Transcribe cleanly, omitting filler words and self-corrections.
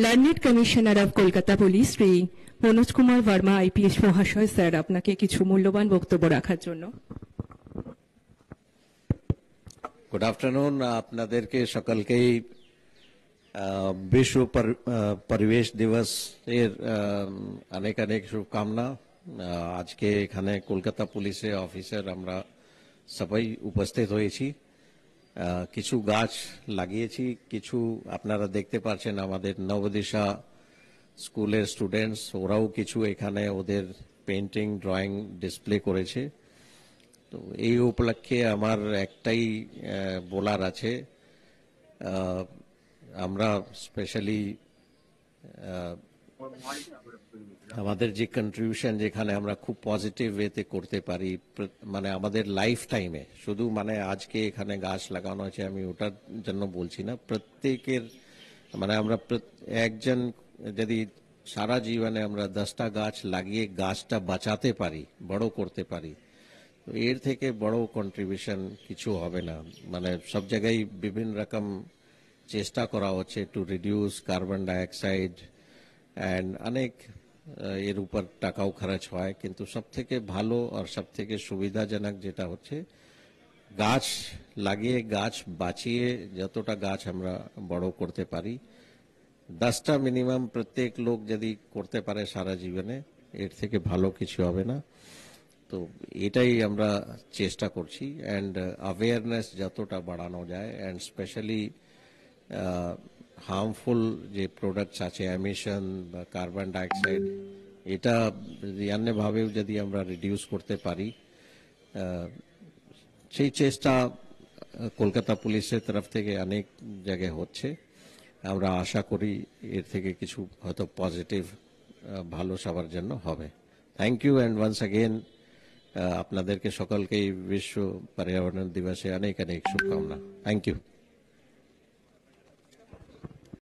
Learned commissioner of Kolkata police Shri Manoj Kumar Verma IPS মহাশয়, sir আপনাকে কিছু মূল্যবান বক্তব্য রাখার জন্য। Good afternoon. আপনাদেরকে সকলকেই বিশ্ব পরিবেশ দিবস এর অনেক অনেক শুভকামনা। আজকে এখানে কলকাতা পুলিশের অফিসার আমরা সবাই উপস্থিত হয়েছি। কিছু গাছ লাগিয়েছি, কিছু আপনারা দেখতে পাচ্ছেন আমাদের নবদিশা স্কুলের স্টুডেন্টস, ওরাও কিছু এখানে ওদের পেন্টিং ড্রয়িং ডিসপ্লে করেছে। তো এই উপলক্ষে আমার একটাই বলার আছে, আমরা স্পেশালি আমাদের যে কন্ট্রিবিউশন যেখানে আমরা খুব পজিটিভ ওয়েতে করতে পারি, মানে আমাদের লাইফ টাইমে, শুধু মানে আজকে এখানে গাছ লাগানো আছে আমি ওটার জন্য বলছি না, প্রত্যেকের মানে আমরা একজন যদি সারা জীবনে আমরা 10টা গাছ লাগিয়ে গাছটা বাঁচাতে পারি, বড় করতে পারি, তো এর থেকে বড় কন্ট্রিবিউশন কিছু হবে না। মানে সব জায়গায় বিভিন্ন রকম চেষ্টা করা হচ্ছে to reduce carbon dioxide and অনেক এর উপর টাকাও খরচ হয়, কিন্তু সব থেকে ভালো আর সব থেকে সুবিধাজনক যেটা হচ্ছে গাছ লাগিয়ে গাছ বাঁচিয়ে যতটা গাছ আমরা বড় করতে পারি, 10টা মিনিমাম প্রত্যেক লোক যদি করতে পারে সারা জীবনে, এর থেকে ভালো কিছু হবে না। তো এটাই আমরা চেষ্টা করছি অ্যান্ড অ্যাওয়ারনেস যতটা বাড়ানো যায়, অ্যান্ড স্পেশালি হার্মফুল যে প্রোডাক্টস আছে এমিশন বা কার্বন ডাইঅক্সাইড, এটা অন্যভাবেও যদি আমরা রিডিউস করতে পারি, সেই চেষ্টা কলকাতা পুলিশের তরফ থেকে অনেক জায়গায় হচ্ছে। আমরা আশা করি এর থেকে কিছু হয়তো পজিটিভ ভালো সবার জন্য হবে। Thank you and once again আপনাদেরকে সকলকেই বিশ্ব পর্যাবরণ দিবসে অনেক অনেক শুভকামনা। Thank you.